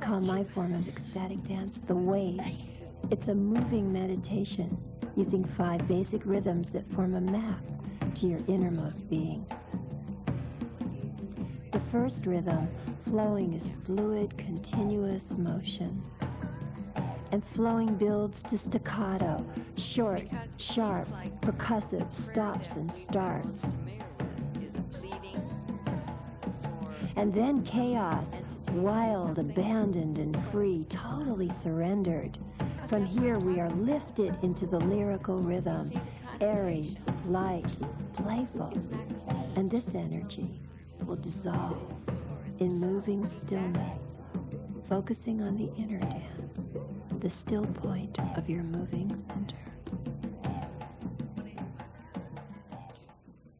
call my form of ecstatic dance the wave. It's a moving meditation using 5 basic rhythms that form a map to your innermost being. The first rhythm, flowing, is fluid, continuous motion. And flowing builds to staccato, short, sharp, percussive, stops and starts. And then chaos, wild, abandoned, and free, totally surrendered. From here we are lifted into the lyrical rhythm, airy, light, playful. And this energy will dissolve in moving stillness, focusing on the inner dance, the still point of your moving center.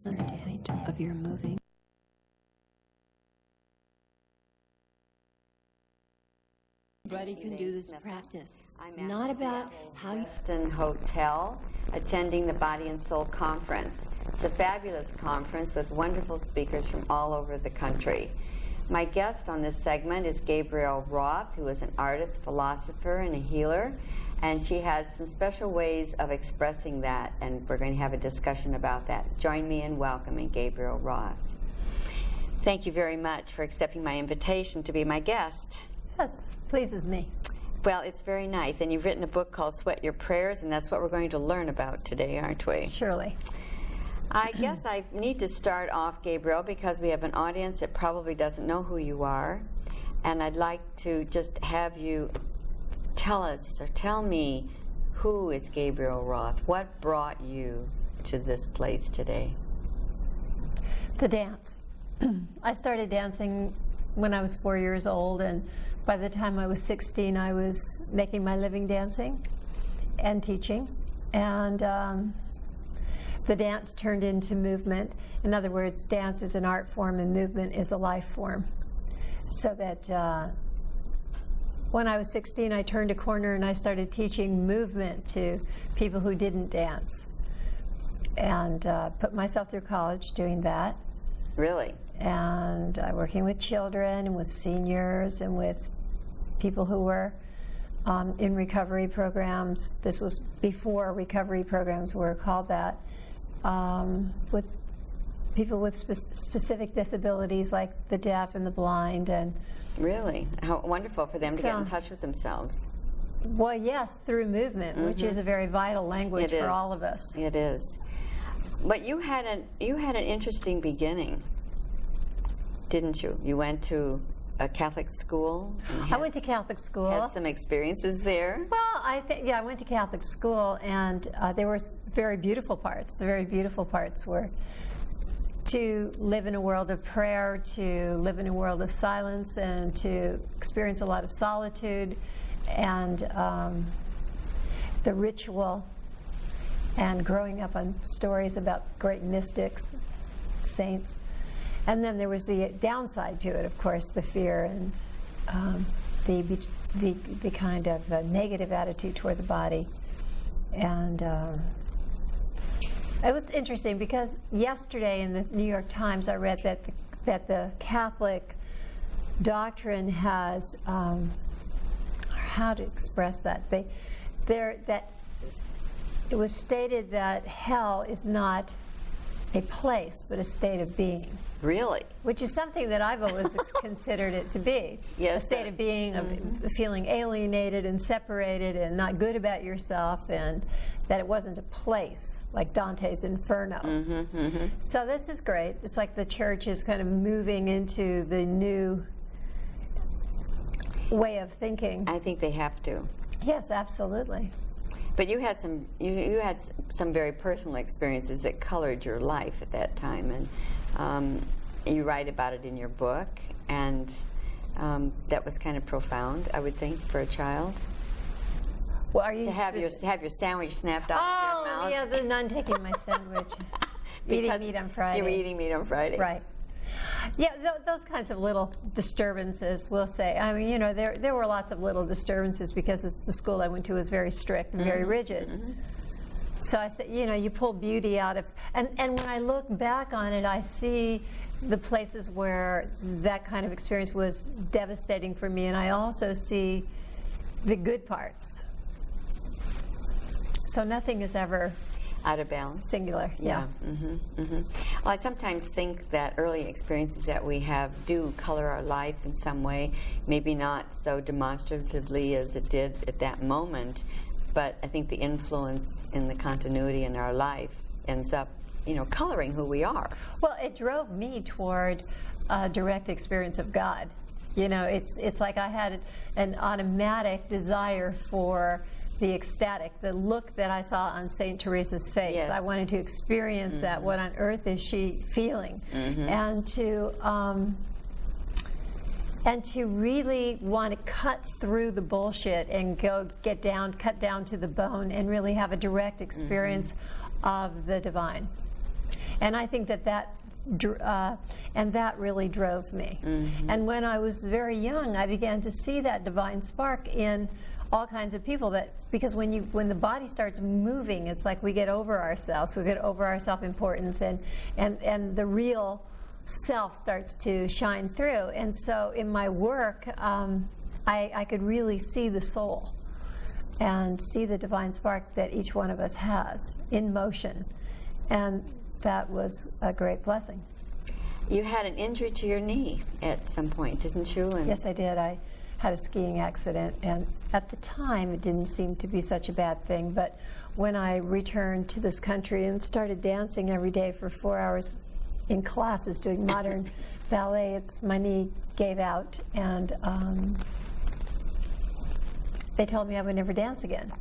Point of your moving. Everybody can do this practice. It's not about how you... Westin Hotel, attending the Body and Soul Conference. It's a fabulous conference with wonderful speakers from all over the country. My guest on this segment is Gabrielle Roth, who is an artist, philosopher, and a healer, and she has some special ways of expressing that, and we're going to have a discussion about that. Join me in welcoming Gabrielle Roth. Thank you very much for accepting my invitation to be my guest. That pleases me. Well, it's very nice, and you've written a book called Sweat Your Prayers, and that's what we're going to learn about today, aren't we? Surely. I guess I need to start off, Gabrielle, because we have an audience that probably doesn't know who you are, and I'd like to just have you tell us, or tell me, who is Gabrielle Roth? What brought you to this place today? The dance. I started dancing when I was 4 years old, and by the time I was 16, I was making my living dancing and teaching, and the dance turned into movement. In other words, dance is an art form and movement is a life form. So that when I was 16, I turned a corner and I started teaching movement to people who didn't dance, and put myself through college doing that. Really? And working with children and with seniors and with people who were in recovery programs. This was before recovery programs were called that. With people with specific disabilities like the deaf and the blind. And really? How wonderful for them to get in touch with themselves. Well, yes, through movement, which is a very vital language for all of us. It is. But you had an interesting beginning, didn't you? You went to a Catholic school? I went to Catholic school. Had some experiences there? Well, I went to Catholic school, and there were very beautiful parts. The very beautiful parts were to live in a world of prayer, to live in a world of silence, and to experience a lot of solitude, and the ritual, and growing up on stories about great mystics, saints. And then there was the downside to it, of course, the fear and the kind of negative attitude toward the body. And it was interesting because yesterday in the New York Times I read that the Catholic doctrine has, how to express that, that it was stated that hell is not a place but a state of being. Really? Which is something that I've always considered it to be. Yes, a state of being, of feeling alienated and separated and not good about yourself, and that it wasn't a place like Dante's Inferno. So this is great. It's like the church is kind of moving into the new way of thinking. I think they have to. Yes, absolutely. But you had some very personal experiences that colored your life at that time, and you write about it in your book, and that was kind of profound, I would think, for a child. Well, are you to have your sandwich snapped off of your mouth? Oh, yeah, the nun taking my sandwich. Eating meat on Friday. You were eating meat on Friday. Right. Yeah, those kinds of little disturbances, we'll say. I mean, you know, there were lots of little disturbances because the school I went to was very strict and very rigid. So I said, you know, you pull beauty out of, and when I look back on it, I see the places where that kind of experience was devastating for me, and I also see the good parts. So nothing is ever out of balance. Singular. Yeah. Well, I sometimes think that early experiences that we have do color our life in some way, maybe not so demonstratively as it did at that moment, but I think the influence in the continuity in our life ends up, coloring who we are. Well, it drove me toward a direct experience of God. It's like I had an automatic desire for the ecstatic, the look that I saw on St. Teresa's face. Yes. I wanted to experience that. What on earth is she feeling? And to really want to cut through the bullshit and cut down to the bone, and really have a direct experience of the divine. And I think that really drove me. And when I was very young, I began to see that divine spark in all kinds of people, because when the body starts moving, it's like we get over ourselves, we get over our self-importance, and the real self starts to shine through. And so in my work, I could really see the soul and see the divine spark that each one of us has in motion. And that was a great blessing. You had an injury to your knee at some point, didn't you? Yes, I did. I had a skiing accident, and at the time it didn't seem to be such a bad thing, but when I returned to this country and started dancing every day for 4 hours in classes doing modern ballet, my knee gave out, and they told me I would never dance again.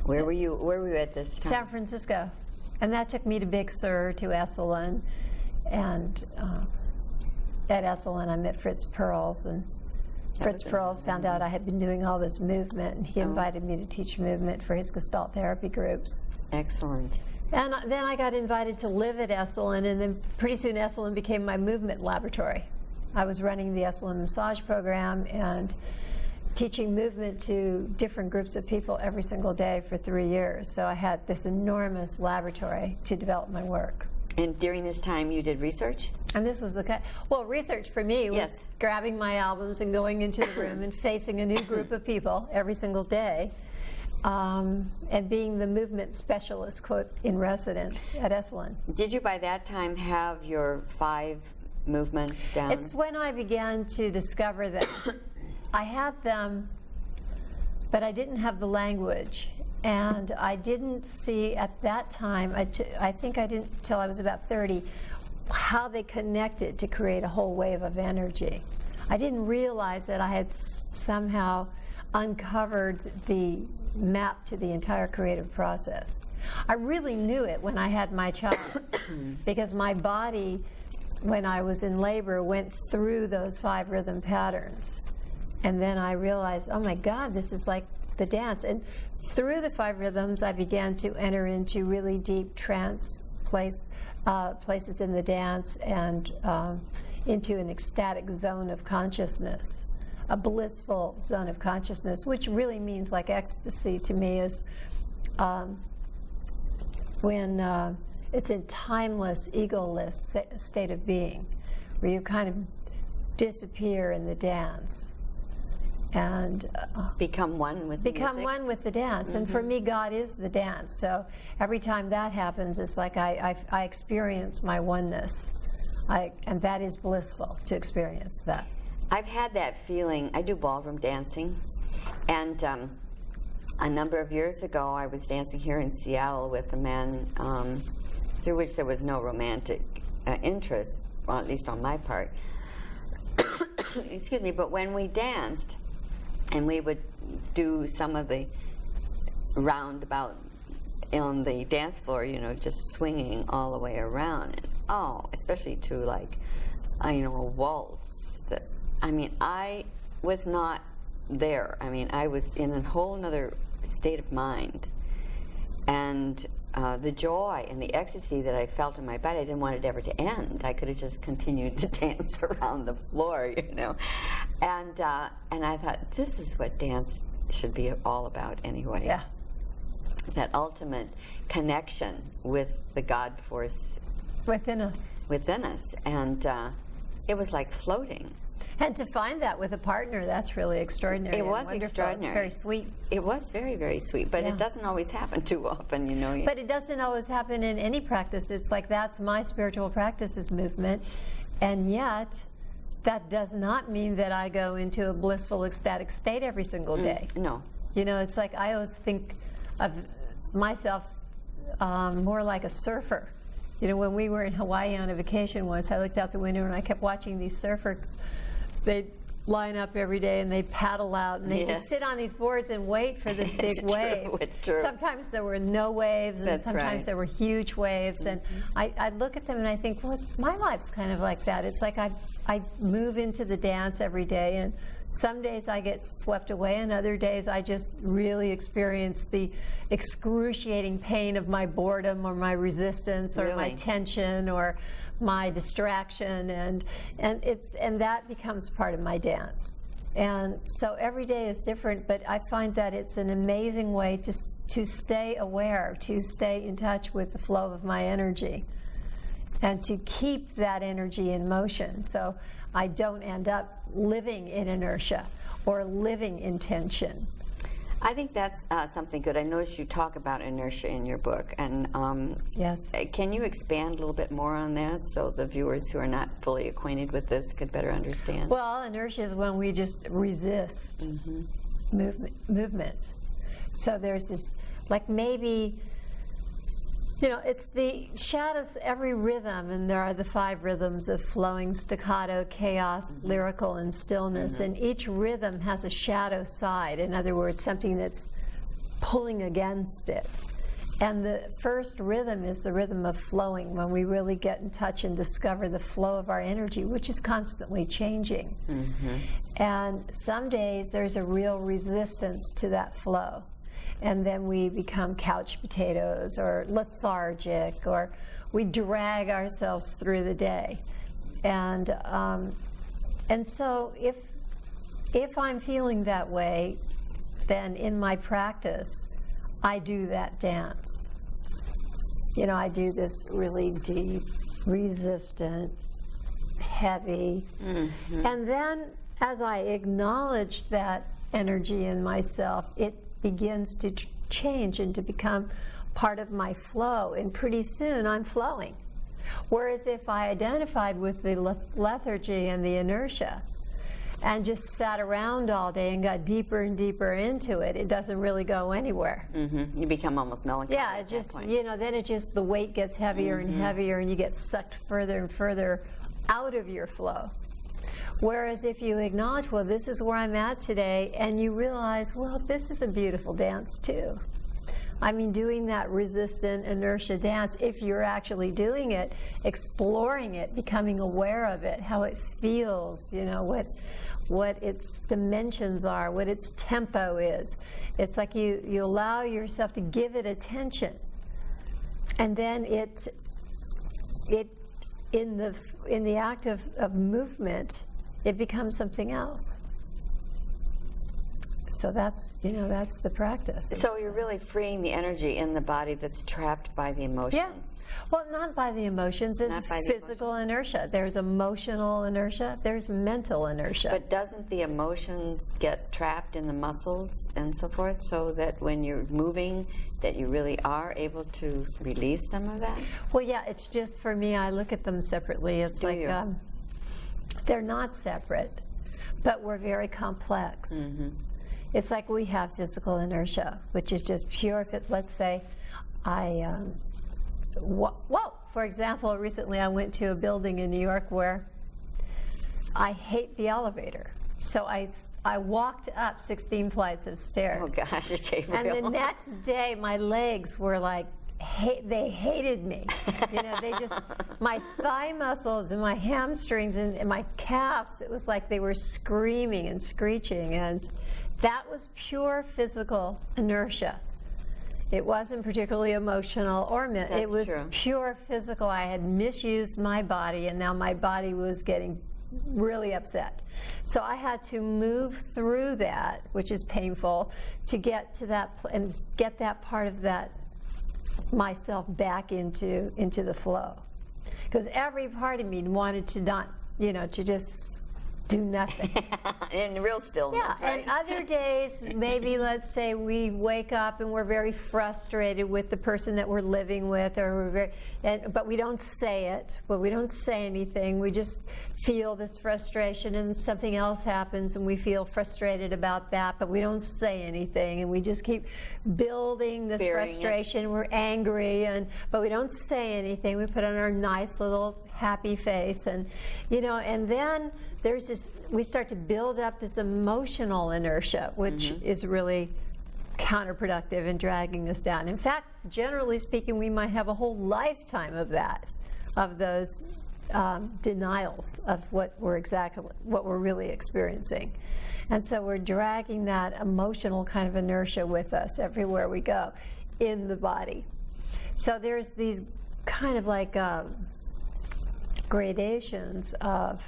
Where were you at this time? San Francisco. And that took me to Big Sur, to Esalen, and at Esalen I met Fritz Perls, and Fritz Perls found out I had been doing all this movement, and he invited me to teach movement for his Gestalt therapy groups. Excellent. And then I got invited to live at Esalen, and then pretty soon Esalen became my movement laboratory. I was running the Esalen massage program and teaching movement to different groups of people every single day for 3 years. So I had this enormous laboratory to develop my work. And during this time you did research? And this was research for me was grabbing my albums and going into the room and facing a new group of people every single day, and being the movement specialist, quote, in residence at Esalen. Did you by that time have your 5 movements down? It's when I began to discover that I had them, but I didn't have the language. And I didn't see at that time, I think I didn't till I was about 30, how they connected to create a whole wave of energy. I didn't realize that I had somehow uncovered the map to the entire creative process. I really knew it when I had my child, because my body, when I was in labor, went through those 5 rhythm patterns. And then I realized, oh my God, this is like the dance. And through the 5 rhythms, I began to enter into really deep trance places in the dance, and into an ecstatic zone of consciousness, a blissful zone of consciousness, which really means, like ecstasy to me, is when it's a timeless, egoless state of being, where you kind of disappear in the dance. And become one with the music. One with the dance. And for me, God is the dance. So every time that happens, it's like I experience my oneness. And that is blissful, to experience that. I've had that feeling. I do ballroom dancing. And a number of years ago, I was dancing here in Seattle with a man through which there was no romantic interest, well, at least on my part. Excuse me, but when we danced, and we would do some of the roundabout on the dance floor, just swinging all the way around. And, especially to like, a waltz. I was not there. I was in a whole other state of mind. And the joy and the ecstasy that I felt in my body, I didn't want it ever to end. I could have just continued to dance around the floor, And I thought, this is what dance should be all about anyway. Yeah. That ultimate connection with the God force within us. Within us. And it was like floating. And to find that with a partner, that's really extraordinary. It was wonderful. extraordinary. It's very sweet. It was very, very sweet, but it doesn't always happen too often, you know. But it doesn't always happen in any practice. It's like that's my spiritual practice is movement. And yet, that does not mean that I go into a blissful, ecstatic state every single day. No. You know, it's like I always think of myself more like a surfer. You know, when we were in Hawaii on a vacation once, I looked out the window and I kept watching these surfers. They'd line up every day and they'd paddle out and they'd just sit on these boards and wait for this big wave. It's true. Sometimes there were no waves and sometimes there were huge waves. And I'd look at them and I think, well, my life's kind of like that. It's like I move into the dance every day, and some days I get swept away, and other days I just really experience the excruciating pain of my boredom or my resistance or my tension or my distraction, and that becomes part of my dance. And so every day is different, but I find that it's an amazing way to stay aware, to stay in touch with the flow of my energy, and to keep that energy in motion so I don't end up living in inertia or living in tension. I think that's something good. I noticed you talk about inertia in your book, and yes. Can you expand a little bit more on that so the viewers who are not fully acquainted with this could better understand? Well, inertia is when we just resist movement. So there's this, like maybe, you know, it's the shadows, every rhythm, and there are the 5 rhythms of flowing, staccato, chaos, lyrical, and stillness, and each rhythm has a shadow side, in other words, something that's pulling against it. And the first rhythm is the rhythm of flowing, when we really get in touch and discover the flow of our energy, which is constantly changing. And some days there's a real resistance to that flow. And then we become couch potatoes or lethargic, or we drag ourselves through the day. And so if I'm feeling that way, then in my practice, I do that dance. You know, I do this really deep, resistant, heavy. And then as I acknowledge that energy in myself, it begins to change and to become part of my flow, and pretty soon I'm flowing. Whereas if I identified with the lethargy and the inertia and just sat around all day and got deeper and deeper into it, it doesn't really go anywhere. You become almost melancholy. Yeah, it just, you know, then it just, the weight gets heavier and heavier, and you get sucked further and further out of your flow. Whereas if you acknowledge, well, this is where I'm at today, and you realize, well, this is a beautiful dance too. I mean, doing that resistant inertia dance, if you're actually doing it, exploring it, becoming aware of it, how it feels, you know, what its dimensions are, what its tempo is. It's like you allow yourself to give it attention, and then it in the act of movement, it becomes something else. So that's the practice. So you're really freeing the energy in the body that's trapped by the emotions. Yeah. Well, not by the emotions. There's physical inertia. There's emotional inertia. There's mental inertia. But doesn't the emotion get trapped in the muscles and so forth, so that when you're moving, that you really are able to release some of that? Well, yeah. It's just, for me, I look at them separately. It's like they're not separate, but we're very complex. It's like we have physical inertia, which is just pure. Let's say for example, recently I went to a building in New York where I hate the elevator. So I walked up 16 flights of stairs. Oh gosh, Gabrielle. And the next day my legs were like, they hated me. You know, they just, my thigh muscles and my hamstrings and my calves, it was like they were screaming and screeching. And that was pure physical inertia. It wasn't particularly emotional or mental. It was pure physical. I had misused my body, and now my body was getting really upset. So I had to move through that, which is painful, to get to that and get that part of that myself back into the flow. because every part of me wanted to not, to just do nothing. In real stillness, yeah, right? And other days, maybe let's say we wake up and we're very frustrated with the person that we're living with, or but we don't say it, but we don't say anything. We just feel this frustration, and something else happens, and we feel frustrated about that, but we don't say anything, and we just keep building this frustration. We're angry, but we don't say anything. We put on our nice little happy face, and and then there's this. We start to build up this emotional inertia, which is really counterproductive and dragging us down. In fact, generally speaking, we might have a whole lifetime of that, of those denials of what we're really experiencing. And so we're dragging that emotional kind of inertia with us everywhere we go in the body. So there's these kind of like gradations of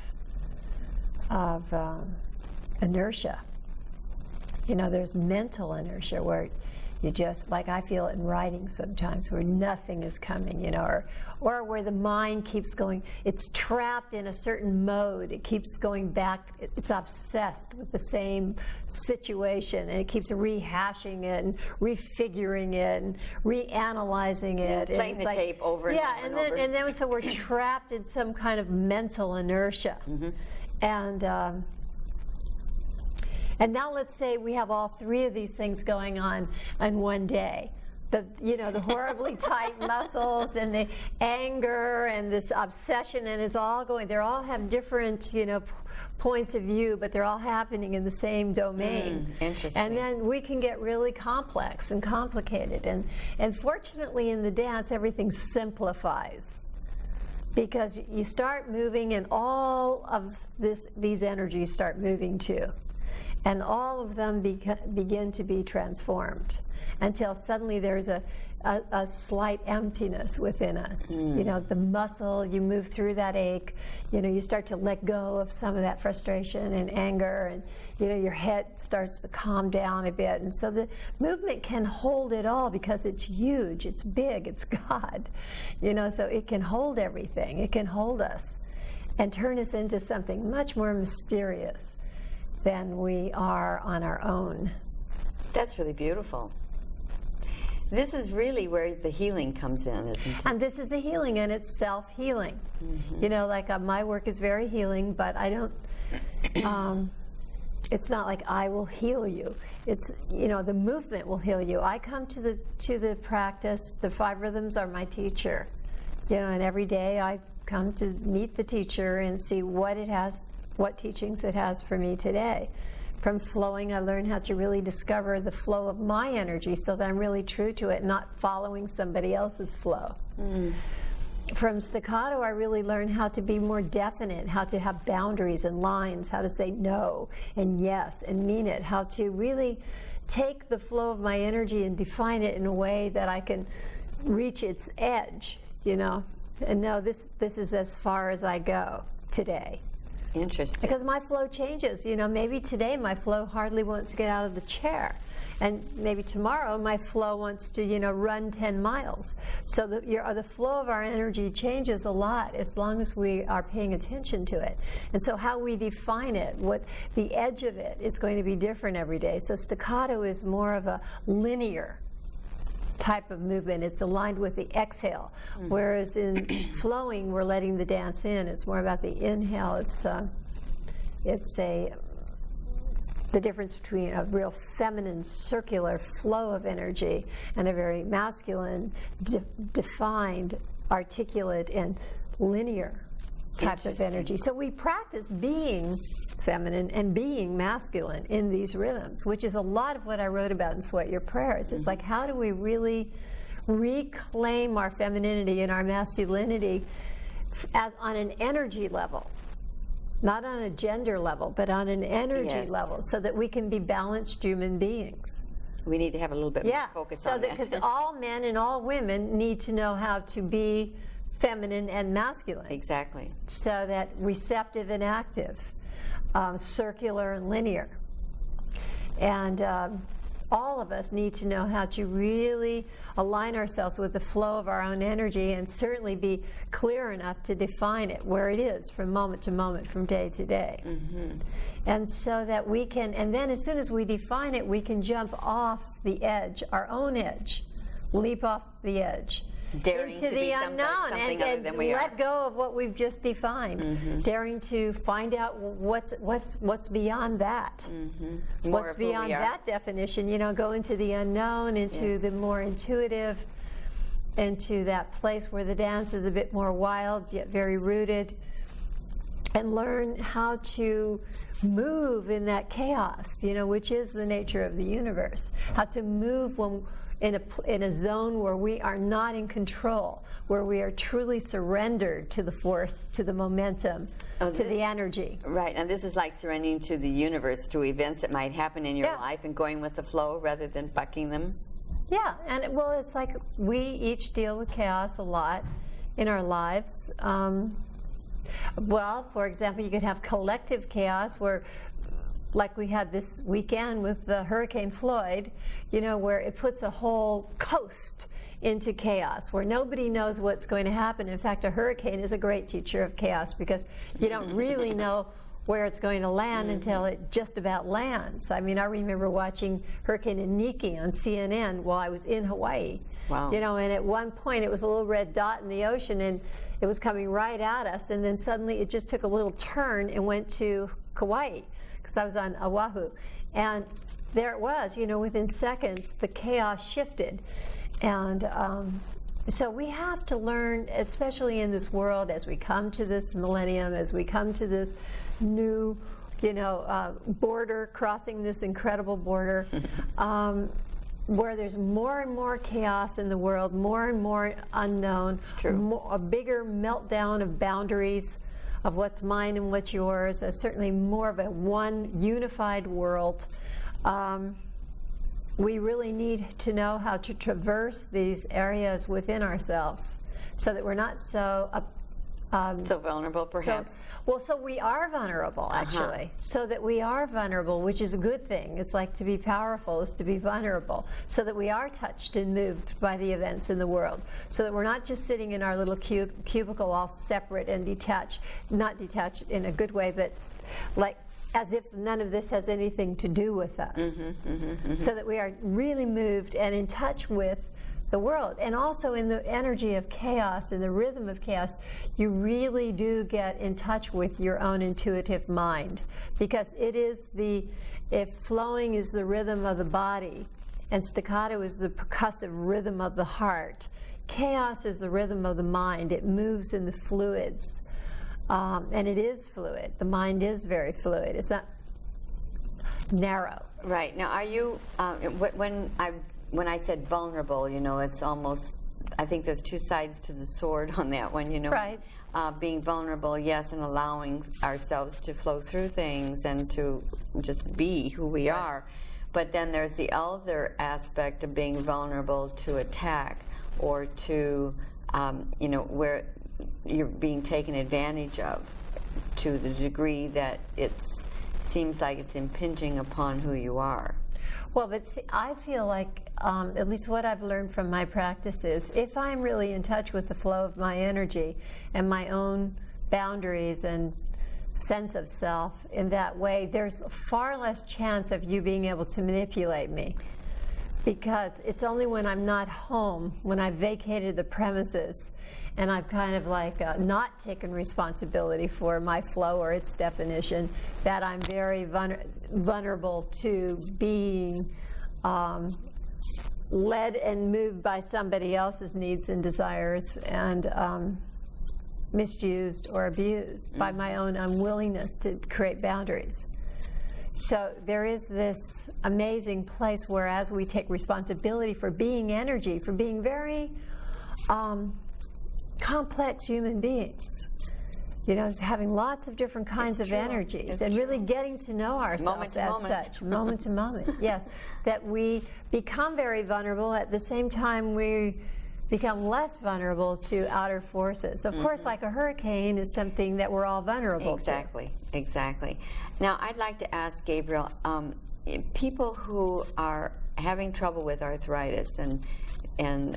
inertia. There's mental inertia where you just, like I feel it in writing sometimes, where nothing is coming, or where the mind keeps going. It's trapped in a certain mode. It keeps going back. It's obsessed with the same situation, and it keeps rehashing it and refiguring it and reanalyzing it. Playing the tape over and over and over. And then so we're trapped in some kind of mental inertia. And now let's say we have all three of these things going on in one day. The horribly tight muscles and the anger and this obsession, and it's all going. They all have different, points of view, but they're all happening in the same domain. Interesting. And then we can get really complex and complicated. And fortunately, in the dance, everything simplifies, because you start moving, and all of these energies start moving too. And all of them begin to be transformed until suddenly there's a slight emptiness within us. The muscle, you move through that ache, you start to let go of some of that frustration and anger, and your head starts to calm down a bit. And so the movement can hold it all because it's huge, it's big, it's God. So it can hold everything. It can hold us and turn us into something much more mysterious than we are on our own. That's really beautiful. This is really where the healing comes in, isn't it? And this is the healing, and it's self-healing. My work is very healing, but I don't, it's not like I will heal you. It's, the movement will heal you. I come to the practice, the 5 rhythms are my teacher. And every day I come to meet the teacher and see what teachings it has for me today. From flowing, I learn how to really discover the flow of my energy so that I'm really true to it, not following somebody else's flow. From staccato, I really learn how to be more definite, how to have boundaries and lines, how to say no and yes and mean it, how to really take the flow of my energy and define it in a way that I can reach its edge, and know this is as far as I go today. Interesting. Because my flow changes. Maybe today my flow hardly wants to get out of the chair. And maybe tomorrow my flow wants to, run 10 miles. So the flow of our energy changes a lot as long as we are paying attention to it. And so how we define it, what the edge of it is going to be different every day. So staccato is more of a linear type of movement. It's aligned with the exhale, whereas in flowing, we're letting the dance in. It's more about the inhale. The difference between a real feminine circular flow of energy and a very masculine, defined, articulate, and linear type of energy. So we practice being feminine and being masculine in these rhythms, which is a lot of what I wrote about in Sweat Your Prayers. It's like, how do we really reclaim our femininity and our masculinity as on an energy level, not on a gender level, but on an energy level, so that we can be balanced human beings. We need to have a little bit more focus on that. Because all men and all women need to know how to be feminine and masculine. Exactly. So that receptive and active, circular and linear. And all of us need to know how to really align ourselves with the flow of our own energy, and certainly be clear enough to define it where it is from moment to moment, from day to day. And so that we can, and then as soon as we define it, we can jump off the edge, our own edge, leap off the edge. Daring into to the be unknown, something and other than we let are. go of what we've just defined. Daring to find out what's beyond that. More What's of who we beyond are. that definition? You know, go into the unknown, into Yes. the more intuitive, into that place where the dance is a bit more wild yet very rooted, and learn how to move in that chaos. You know, which is the nature of the universe. How to move when in a zone where we are not in control, where we are truly surrendered to the force, to the momentum, to the energy. Right, and this is like surrendering to the universe, to events that might happen in your life, and going with the flow rather than bucking them. Yeah, and well, it's like we each deal with chaos a lot in our lives. Well, for example, you could have collective chaos where, like we had this weekend with the Hurricane Floyd, you know, where it puts a whole coast into chaos, where nobody knows what's going to happen. In fact, a hurricane is a great teacher of chaos, because you don't really know where it's going to land until it just about lands. I mean, I remember watching Hurricane Iniki on CNN while I was in Hawaii. Wow. You know, and at one point it was a little red dot in the ocean, and it was coming right at us, and then suddenly it just took a little turn and went to Kauai, because I was on Oahu. And there it was, you know, within seconds, the chaos shifted. And so we have to learn, especially in this world, as we come to this millennium, as we come to this new, you know, border, crossing this incredible border, where there's more and more chaos in the world, more and more unknown, a bigger meltdown of boundaries, of what's mine and what's yours, certainly more of a one unified world. We really need to know how to traverse these areas within ourselves, so that we're not so So vulnerable, perhaps. So we are vulnerable, actually. So that we are vulnerable, which is a good thing. It's like to be powerful is to be vulnerable, so that we are touched and moved by the events in the world, so that we're not just sitting in our little cubicle all separate and detached, not detached in a good way, but like as if none of this has anything to do with us. So that we are really moved and in touch with the world. And also in the energy of chaos, in the rhythm of chaos, you really do get in touch with your own intuitive mind, because it is if flowing is the rhythm of the body and staccato is the percussive rhythm of the heart, chaos is the rhythm of the mind. It moves in the fluids, and it is fluid. The mind is very fluid. It's not narrow. Right. Now, are you, when I said vulnerable, you know, it's almost, I think there's two sides to the sword on that one, you know. Right. Being vulnerable, yes, and allowing ourselves to flow through things and to just be who we are. But then there's the other aspect of being vulnerable to attack, or to, you know, where you're being taken advantage of to the degree that it seems like it's impinging upon who you are. Well, but see, I feel like, at least what I've learned from my practice is, if I'm really in touch with the flow of my energy and my own boundaries and sense of self in that way, there's far less chance of you being able to manipulate me. Because it's only when I'm not home, when I've vacated the premises, and I've kind of like not taken responsibility for my flow or its definition, that I'm very vulnerable to being led and moved by somebody else's needs and desires, and misused or abused by my own unwillingness to create boundaries. So there is this amazing place where, as we take responsibility for being energy, for being very complex human beings, you know, having lots of different kinds of energies, and really getting to know ourselves as such, moment to moment, yes, that we become very vulnerable. At the same time, we become less vulnerable to outer forces. Of course, like a hurricane is something that we're all vulnerable to. Exactly. Now, I'd like to ask Gabrielle, people who are having trouble with arthritis and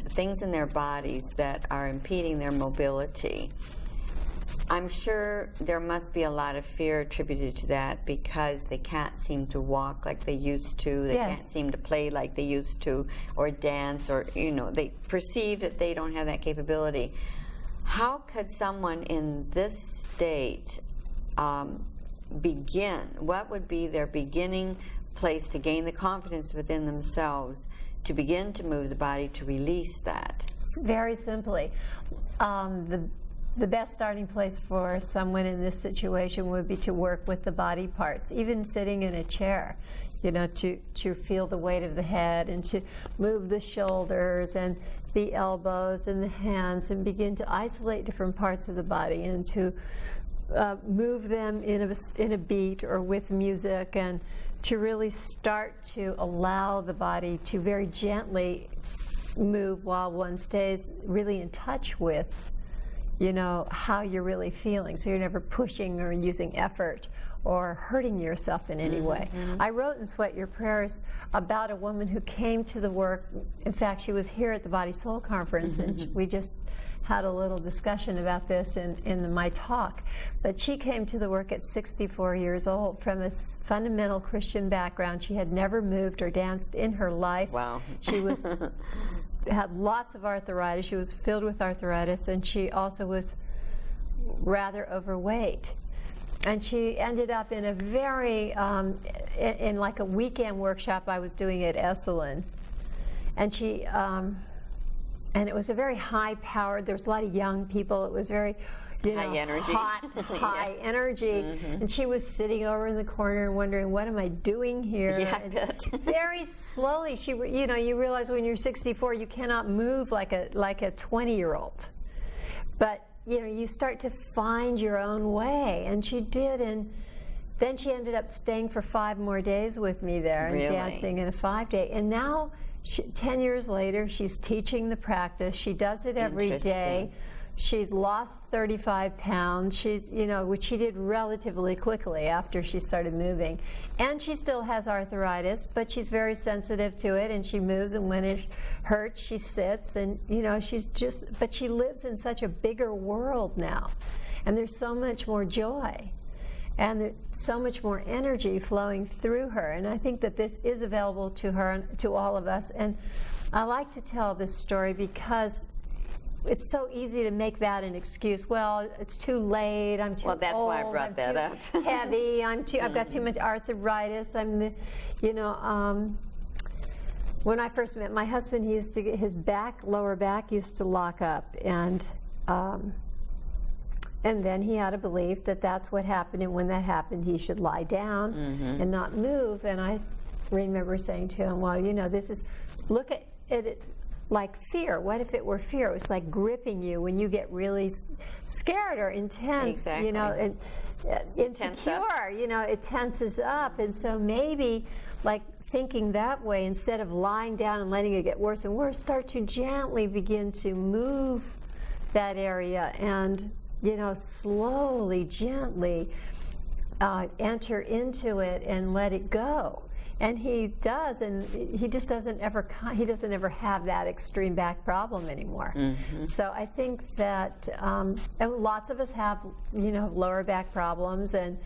things in their bodies that are impeding their mobility, I'm sure there must be a lot of fear attributed to that because they can't seem to walk like they used to. They Yes. can't seem to play like they used to, or dance, or, they perceive that they don't have that capability. How could someone in this state begin? What would be their beginning place to gain the confidence within themselves to begin to move the body, to release that? Very simply, the best starting place for someone in this situation would be to work with the body parts, even sitting in a chair, to feel the weight of the head and to move the shoulders and the elbows and the hands and begin to isolate different parts of the body and to move them in a beat or with music, and to really start to allow the body to very gently move while one stays really in touch with how you're really feeling, so you're never pushing or using effort or hurting yourself in any way. I wrote in Sweat Your Prayers about a woman who came to the work. In fact, she was here at the Body Soul Conference, and we just had a little discussion about this in my talk. But she came to the work at 64 years old from a fundamental Christian background. She had never moved or danced in her life. Wow. She had lots of arthritis. She was filled with arthritis, and she also was rather overweight. And she ended up in a very, in like a weekend workshop I was doing at Esalen. And she, and it was a very high-powered, there was a lot of young people. It was very, high energy. Hot, high energy. And she was sitting over in the corner and wondering, what am I doing here? Yeah, and very slowly, you realize when you're 64, you cannot move like a 20-year-old. But, you start to find your own way. And she did, and then she ended up staying for 5 more days with me there and dancing in a 5-day. And now, 10 years later, she's teaching the practice. She does it every day. She's lost 35 pounds. She's, which she did relatively quickly after she started moving. And she still has arthritis, but she's very sensitive to it, and she moves, and when it hurts, she sits, and, but she lives in such a bigger world now. And there's so much more joy. And there's so much more energy flowing through her. And I think that this is available to her and to all of us. And I like to tell this story because it's so easy to make that an excuse. Well, it's too late. I'm too old. Well, that's why I brought that up. Heavy. I've got too much arthritis. When I first met my husband, he used to get his lower back used to lock up, and then he had a belief that that's what happened, and when that happened, he should lie down and not move. And I remember saying to him, well, look at it like fear. What if it were fear? It was like gripping you when you get really scared or intense, exactly. And insecure, it tenses up. And so maybe like thinking that way, instead of lying down and letting it get worse and worse, start to gently begin to move that area and slowly, gently enter into it and let it go. And he does, and he just doesn't ever have that extreme back problem anymore. So I think that, and lots of us have, lower back problems, and,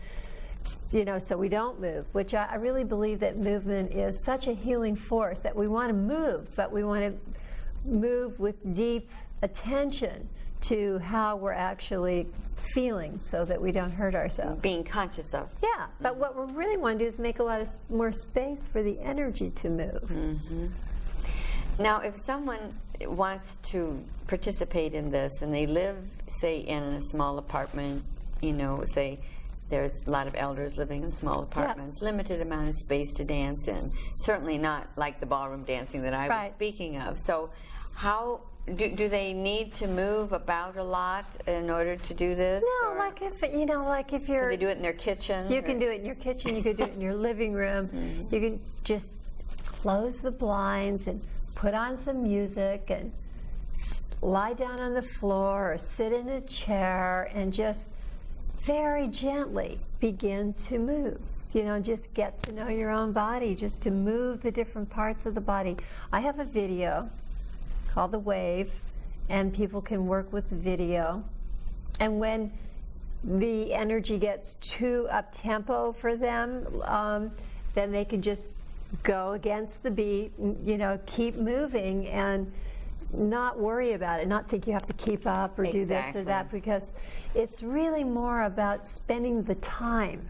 so we don't move, which I really believe that movement is such a healing force that we want to move, but we want to move with deep attention to how we're actually feeling so that we don't hurt ourselves. Being conscious of. Yeah, but what we really want to do is make a lot more space for the energy to move. Now, if someone wants to participate in this and they live, say, in a small apartment, say there's a lot of elders living in small apartments, limited amount of space to dance in, certainly not like the ballroom dancing that I was speaking of. So how do they need to move about a lot in order to do this? No, or? like if you're... Can they do it in their kitchen? You can do it in your kitchen, you could do it in your living room. You can just close the blinds and put on some music and lie down on the floor or sit in a chair and just very gently begin to move. just get to know your own body, just to move the different parts of the body. I have a video called The Wave, and people can work with the video. And when the energy gets too up-tempo for them, then they can just go against the beat, keep moving and not worry about it, not think you have to keep up or do this or that, because it's really more about spending the time,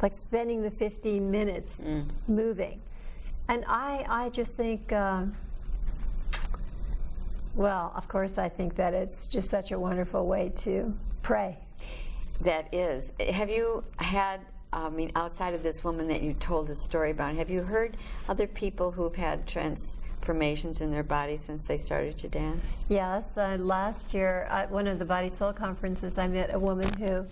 like spending the 15 minutes moving. And I just think, well, of course, I think that it's just such a wonderful way to pray. That is. Have you had, outside of this woman that you told a story about, have you heard other people who've had transformations in their body since they started to dance? Yes. Last year, at one of the Body Soul conferences, I met a woman who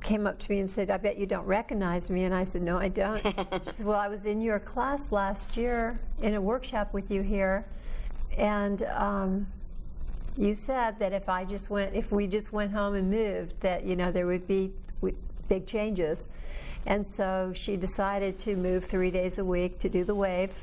came up to me and said, "I bet you don't recognize me." And I said, "No, I don't." She said, "Well, I was in your class last year in a workshop with you here, and you said that if we just went home and moved, that there would be big changes." And so she decided to move 3 days a week to do the wave,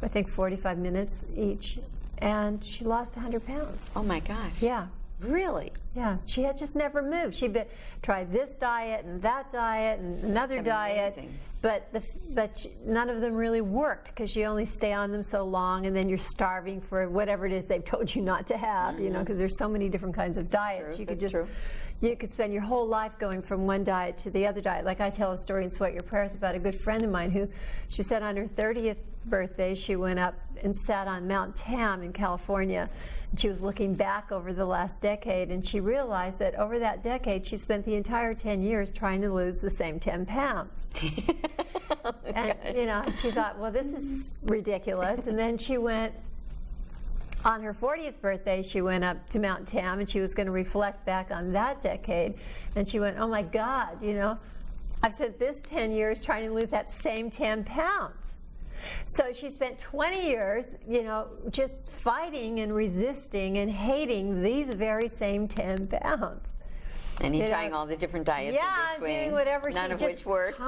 I think 45 minutes each, and she lost 100 pounds. Oh my gosh. Yeah. Really? Yeah. She had just never moved. She'd tried this diet and that diet and another diet, but none of them really worked, because you only stay on them so long, and then you're starving for whatever it is they've told you not to have, because there's so many different kinds of diets. You could spend your whole life going from one diet to the other diet. Like I tell a story in Sweat Your Prayers about a good friend of mine who, she said on her 30th birthday, she went up and sat on Mount Tam in California. And she was looking back over the last decade, and she realized that over that decade, she spent the entire 10 years trying to lose the same 10 pounds. And she thought, well, this is ridiculous. And then she went, on her 40th birthday, she went up to Mount Tam, and she was going to reflect back on that decade. And she went, oh my God, I've spent this 10 years trying to lose that same 10 pounds. So she spent 20 years, just fighting and resisting and hating these very same 10 pounds. And trying all the different diets in between, doing whatever, none of which worked.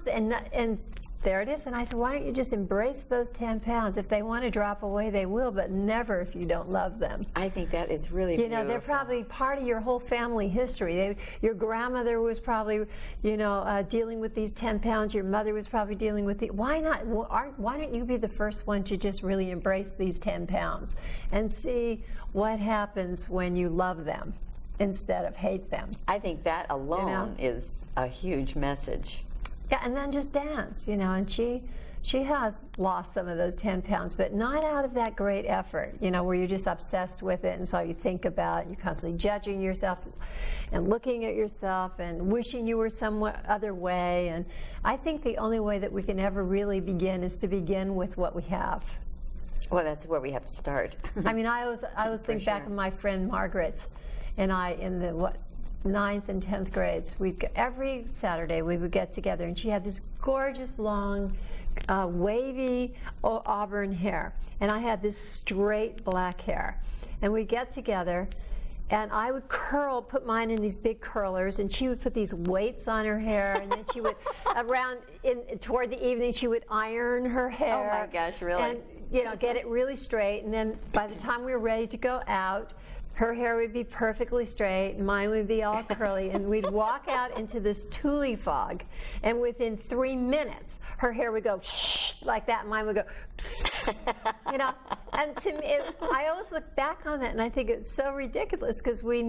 And there it is. And I said, why don't you just embrace those 10 pounds? If they want to drop away, they will, but never if you don't love them. I think that is really beautiful. They're probably part of your whole family history. Your grandmother was probably, dealing with these 10 pounds. Your mother was probably dealing with why not? Why don't you be the first one to just really embrace these 10 pounds and see what happens when you love them instead of hate them? I think that alone is a huge message. Yeah, and then just dance, and she has lost some of those 10 pounds, but not out of that great effort, where you're just obsessed with it, and it's all you think about, and you're constantly judging yourself and looking at yourself and wishing you were some other way. And I think the only way that we can ever really begin is to begin with what we have. Well, that's where we have to start. I always think back of my friend Margaret and I in the 9th and 10th grades. Every Saturday we would get together, and she had this gorgeous long wavy auburn hair, and I had this straight black hair, and we'd get together, and I would put mine in these big curlers, and she would put these weights on her hair, and then she would toward the evening she would iron her hair. Oh my gosh, really? And get it really straight, and then by the time we were ready to go out, her hair would be perfectly straight, mine would be all curly, and we'd walk out into this tule fog, and within 3 minutes, her hair would go shh, like that, and mine would go And to me, I always look back on that, and I think it's so ridiculous, because we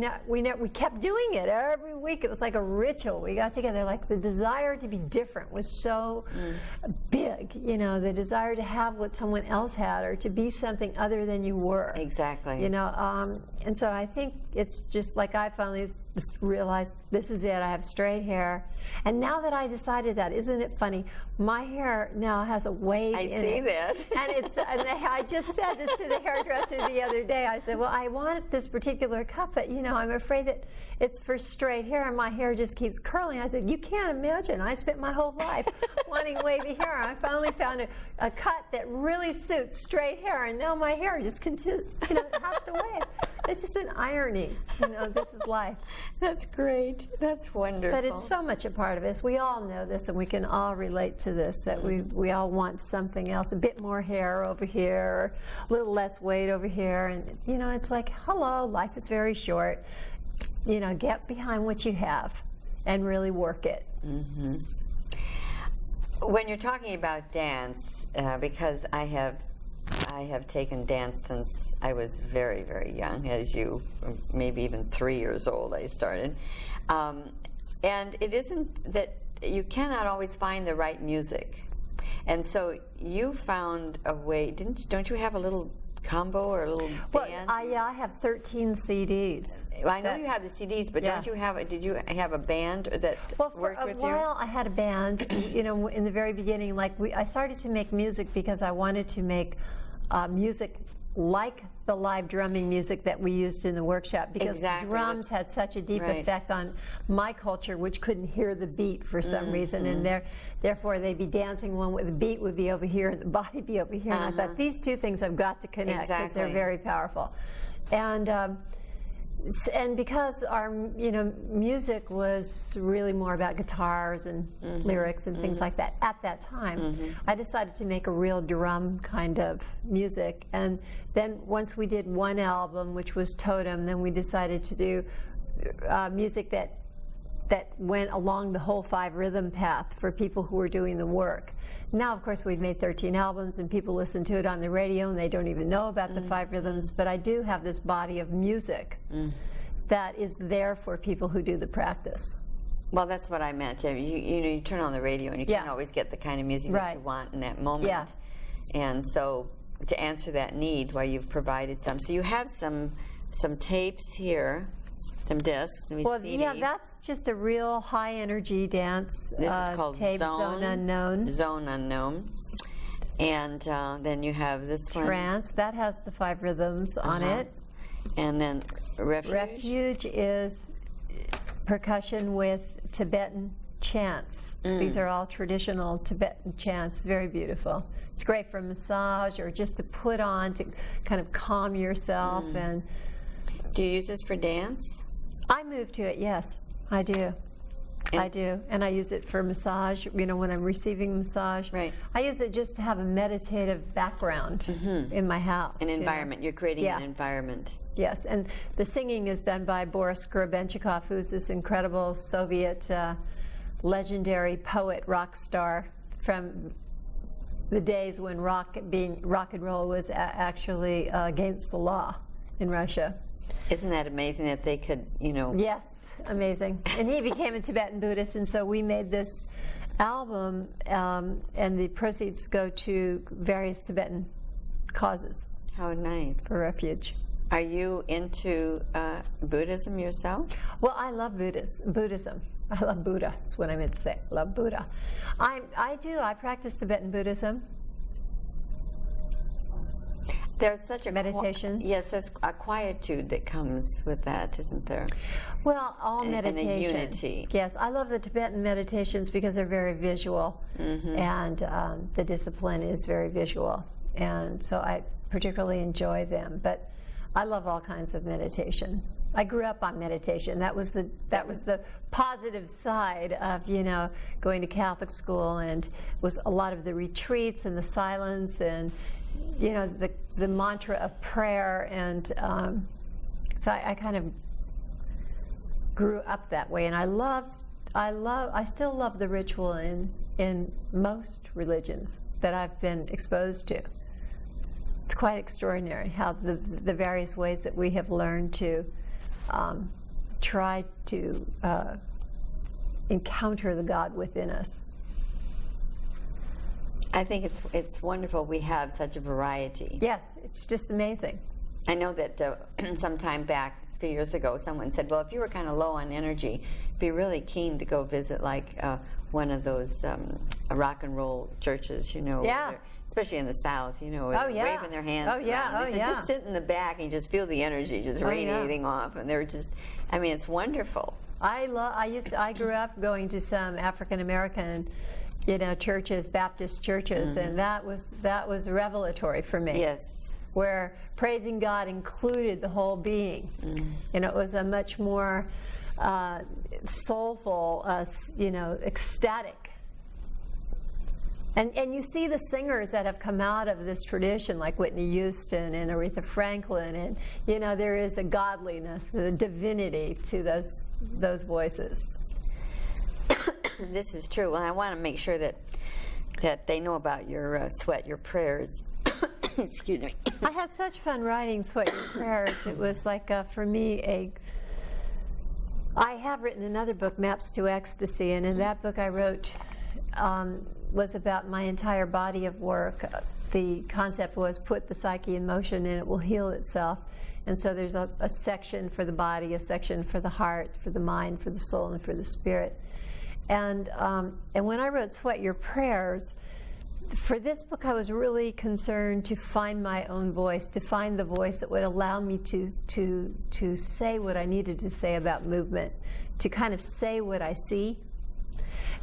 kept doing it every week. It was like a ritual. We got together, like the desire to be different was so big, the desire to have what someone else had, or to be something other than you were. Exactly. And so I think it's just like I finally just realized, this is it. I have straight hair. And now that I decided that, isn't it funny? My hair now has a wave in it. I see that. And I just said this to the hairdresser the other day. I said, well, I want this particular cut, but I'm afraid that it's for straight hair, and my hair just keeps curling. I said, you can't imagine. I spent my whole life wanting wavy hair. I finally found a cut that really suits straight hair, and now my hair just has to wave. It's just an irony. This is life. That's great. That's wonderful. But it's so much a part of us. We all know this, and we can all relate to this, that we all want something else, a bit more hair over here, or a little less weight over here. And, it's like, hello, life is very short. Get behind what you have and really work it. Mm-hmm. When you're talking about dance, because I have taken dance since I was very, very young, as you, maybe even 3 years old I started. And it isn't that you cannot always find the right music. And so you found a way, don't you have a little combo or a little band? Well, I have 13 CDs. Well, I know you have the CDs, but did you have a band that worked with you? For a while I had a band, in the very beginning, I started to make music because I wanted to make music like the live drumming music that we used in the workshop, because drums had such a deep effect on my culture, which couldn't hear the beat for some reason, and therefore they'd be dancing one with the beat would be over here and the body be over here, and I thought these two things have got to connect because they're very powerful. And because our music was really more about guitars and lyrics and things like that at that time, I decided to make a real drum kind of music. And then once we did one album, which was Totem, then we decided to do music that went along the whole 5 rhythm path for people who were doing the work. Now, of course, we've made 13 albums and people listen to it on the radio and they don't even know about the 5 rhythms, but I do have this body of music that is there for people who do the practice. Well, that's what I meant. You turn on the radio and you can't always get the kind of music that you want in that moment. Yeah. And so to answer that need, you've provided some. So you have some tapes here. Some discs, some CDs. Yeah, that's just a real high-energy dance. This is called tape, Zone Unknown. Zone Unknown. And then you have this one. Trance, that has the 5 rhythms on it. And then Refuge. Refuge is percussion with Tibetan chants. These are all traditional Tibetan chants, very beautiful. It's great for massage or just to put on to kind of calm yourself. And do you use this for dance? I move to it, yes, I do. I do, and I use it for massage, when I'm receiving massage. Right. I use it just to have a meditative background in my house. An environment, you're creating an environment. Yes, and the singing is done by Boris Gorobenchikov, who's this incredible Soviet legendary poet, rock star from the days when rock and roll was actually against the law in Russia. Isn't that amazing that they could, Yes, amazing. And he became a Tibetan Buddhist, and so we made this album, and the proceeds go to various Tibetan causes. How nice. For Refuge. Are you into Buddhism yourself? Well, I love Buddhism. I love Buddha. That's what I meant to say. I love Buddha. I do. I practice Tibetan Buddhism. There's such a meditation. Yes, there's a quietude that comes with that, isn't there? Well, all meditation. And a unity. Yes, I love the Tibetan meditations because they're very visual, and the discipline is very visual, and so I particularly enjoy them. But I love all kinds of meditation. I grew up on meditation. That was the positive side of going to Catholic school, and with a lot of the retreats and the silence and the mantra of prayer, and so I kind of grew up that way, and I still love the ritual in most religions that I've been exposed to. It's quite extraordinary how the various ways that we have learned to try to encounter the God within us. I think it's wonderful we have such a variety. Yes, it's just amazing. I know that some time back, a few years ago, someone said, well, if you were kind of low on energy, be really keen to go visit one of those rock and roll churches, especially in the South, waving their hands around. Just sit in the back and you just feel the energy just radiating off, and they're just, it's wonderful. I grew up going to some African American churches, Baptist churches, and that was revelatory for me. Yes. where praising God included the whole being. And it was a much more soulful, ecstatic. And you see the singers that have come out of this tradition, like Whitney Houston and Aretha Franklin, and there is a godliness, a divinity to those voices. This is true. Well, I want to make sure that they know about your Sweat Your Prayers. Excuse me. I had such fun writing Sweat Your Prayers. It was like, for me, I have written another book, Maps to Ecstasy, and in that book I wrote was about my entire body of work. The concept was put the psyche in motion and it will heal itself. And so there's a section for the body, a section for the heart, for the mind, for the soul, and for the spirit. And when I wrote Sweat Your Prayers, for this book I was really concerned to find my own voice, to find the voice that would allow me to say what I needed to say about movement, to kind of say what I see.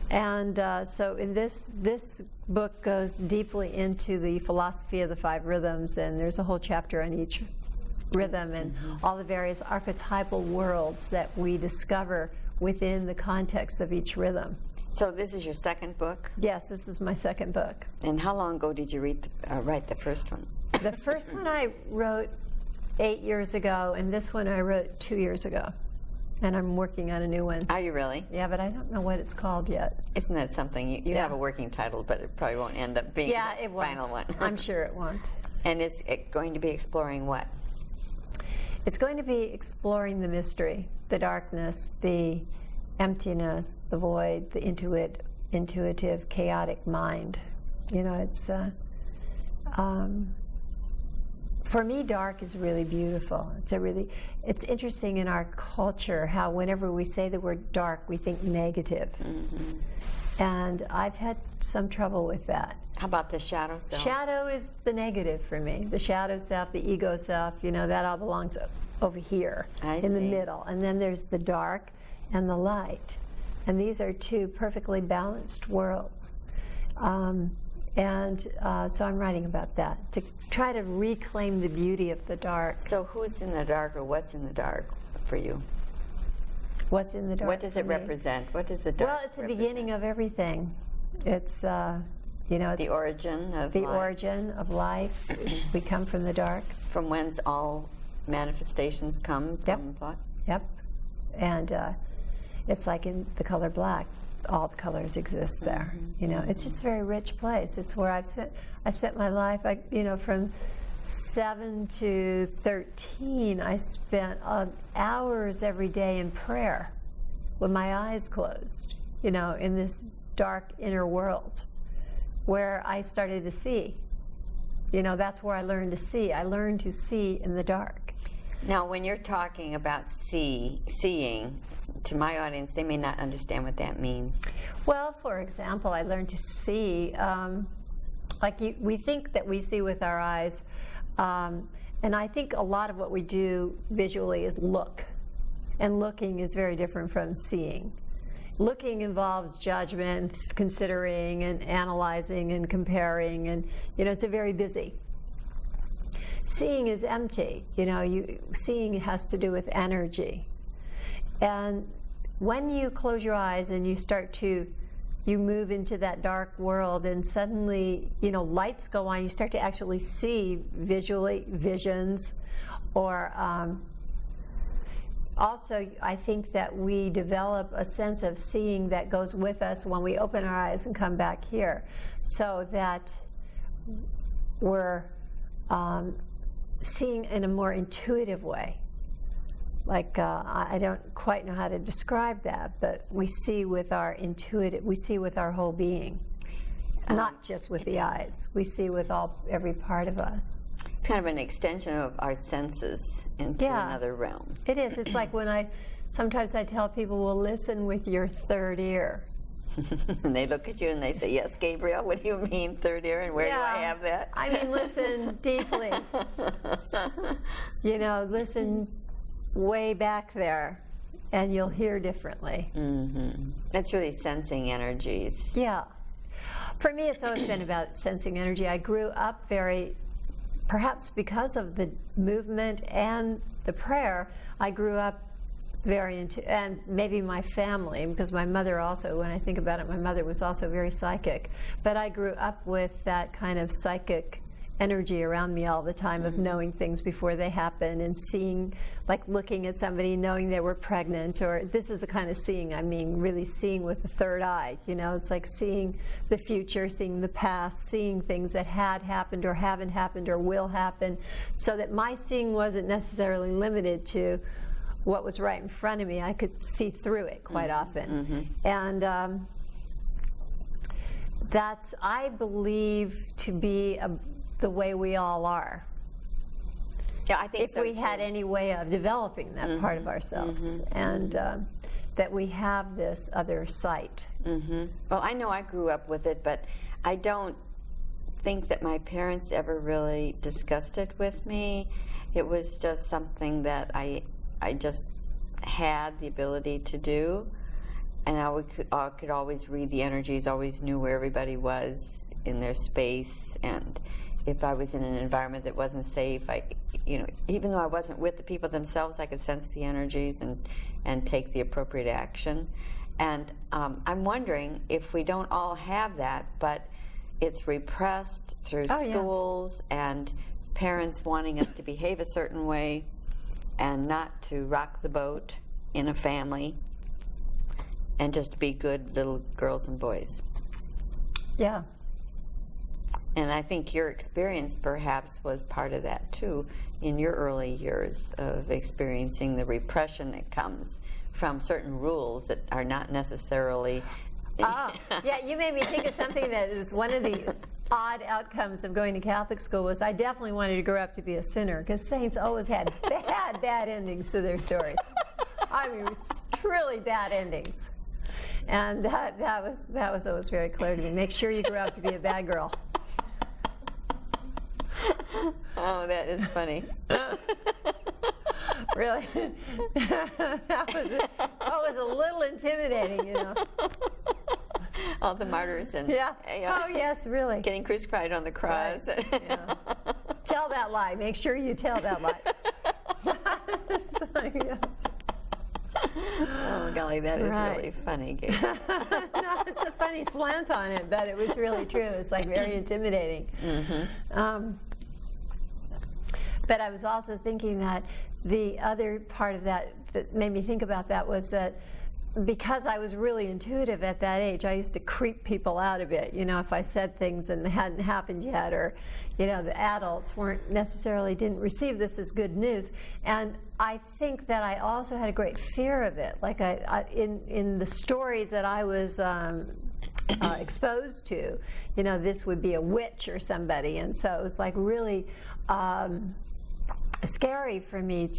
And so in this book goes deeply into the philosophy of the 5 rhythms, and there's a whole chapter on each rhythm and all the various archetypal worlds that we discover within the context of each rhythm. So this is your second book? Yes, this is my second book. And how long ago did you write the first one? The first one I wrote 8 years ago, and this one I wrote 2 years ago. And I'm working on a new one. Are you really? Yeah, but I don't know what it's called yet. Isn't that something? You have a working title, but it probably won't end up being the final one. I'm sure it won't. And it's going to be exploring what? It's going to be exploring the mystery, the darkness, the emptiness, the void, the intuitive, chaotic mind. It's for me, dark is really beautiful. It's interesting in our culture how whenever we say the word dark, we think negative. And I've had some trouble with that. How about the shadow self? Shadow is the negative for me. The shadow self, the ego self, that all belongs over here in the middle. And then there's the dark and the light. And these are 2 perfectly balanced worlds. So I'm writing about that, to try to reclaim the beauty of the dark. So who's in the dark, or what's in the dark for you? What's in the dark? What does it represent? What does the dark Well, it's the beginning of everything. It's, it's the origin of life. Origin of life. We come from the dark. From whence all manifestations come from thought? Yep. And it's like in the color black. All the colors exist there. It's just a very rich place. It's where I spent my life. From 7 to 13, I spent hours every day in prayer with my eyes closed, in this dark inner world where I started to see. That's where I learned to see. I learned to see in the dark. Now, when you're talking about seeing, to my audience, they may not understand what that means. Well, for example, I learned to see, we think that we see with our eyes, and I think a lot of what we do visually is look, and looking is very different from seeing. Looking involves judgment, considering, and analyzing, and comparing, and it's a very busy. Seeing is empty. Seeing has to do with energy. And when you close your eyes and you move into that dark world, and suddenly, lights go on, you start to actually see visions, or also I think that we develop a sense of seeing that goes with us when we open our eyes and come back here, so that we're seeing in a more intuitive way. Like, I don't quite know how to describe that, but we see with our whole being, not just with the eyes. We see with every part of us. It's kind of an extension of our senses into another realm. It is. It's like when sometimes I tell people, well, listen with your third ear. And they look at you and they say, yes, Gabrielle, what do you mean third ear, and where do I have that? I mean, listen deeply. Listen way back there, and you'll hear differently. That's really sensing energies. Yeah. For me, it's always been about sensing energy. I grew up very perhaps because of the movement and the prayer, I grew up very into, and maybe my family, because my mother also, when I think about it, my mother was also very psychic. But I grew up with that kind of psychic energy around me all the time of knowing things before they happen and seeing, like looking at somebody, knowing they were pregnant, or this is the kind of seeing, I mean, really seeing with the third eye, you know, it's like seeing the future, seeing the past, seeing things that had happened or haven't happened or will happen, so that my seeing wasn't necessarily limited to what was right in front of me. I could see through it quite often. And that's, I believe, to be the way we all are. Yeah, I think if we had any way of developing that part of ourselves, and that we have this other sight. Well, I know I grew up with it, but I don't think that my parents ever really discussed it with me. It was just something that I just had the ability to do, and I could always read the energies, always knew where everybody was in their space, and if I was in an environment that wasn't safe, even though I wasn't with the people themselves, I could sense the energies and take the appropriate action. And I'm wondering if we don't all have that, but it's repressed through schools and parents wanting us to behave a certain way and not to rock the boat in a family and just be good little girls and boys. Yeah. And I think your experience perhaps was part of that too, in your early years of experiencing the repression that comes from certain rules that are not necessarily... Yeah, you made me think of something that is one of the odd outcomes of going to Catholic school was I definitely wanted to grow up to be a sinner, because saints always had bad endings to their stories. I mean, truly bad endings. And that was always very clear to me. Make sure you grow up to be a bad girl. Oh, that is funny. Really? that was a little intimidating, you know. All the martyrs and oh yes, really. Getting crucified on the cross. Right. Yeah. Tell that lie. Make sure you tell that lie. Yes. Oh golly, that is really funny, Gabe. No, it's a funny slant on it, but it was really true. It's like very intimidating. But I was also thinking that the other part of that made me think about that was that because I was really intuitive at that age, I used to creep people out a bit, you know, if I said things and they hadn't happened yet, or, you know, the adults didn't receive this as good news. And I think that I also had a great fear of it. Like in the stories that I was exposed to, you know, this would be a witch or somebody. And so it was like really scary for me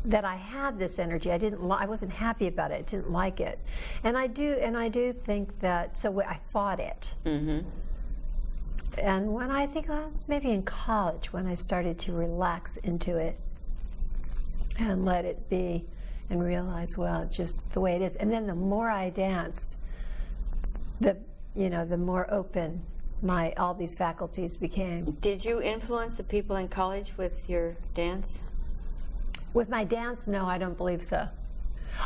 that I had this energy. I wasn't happy about it. I didn't like it, and I do think that. So I fought it. And when I think I was maybe in college when I started to relax into it and let it be, and realize, well, just the way it is. And then the more I danced, the more open all these faculties became. Did you influence the people in college with your dance? With my dance, no, I don't believe so.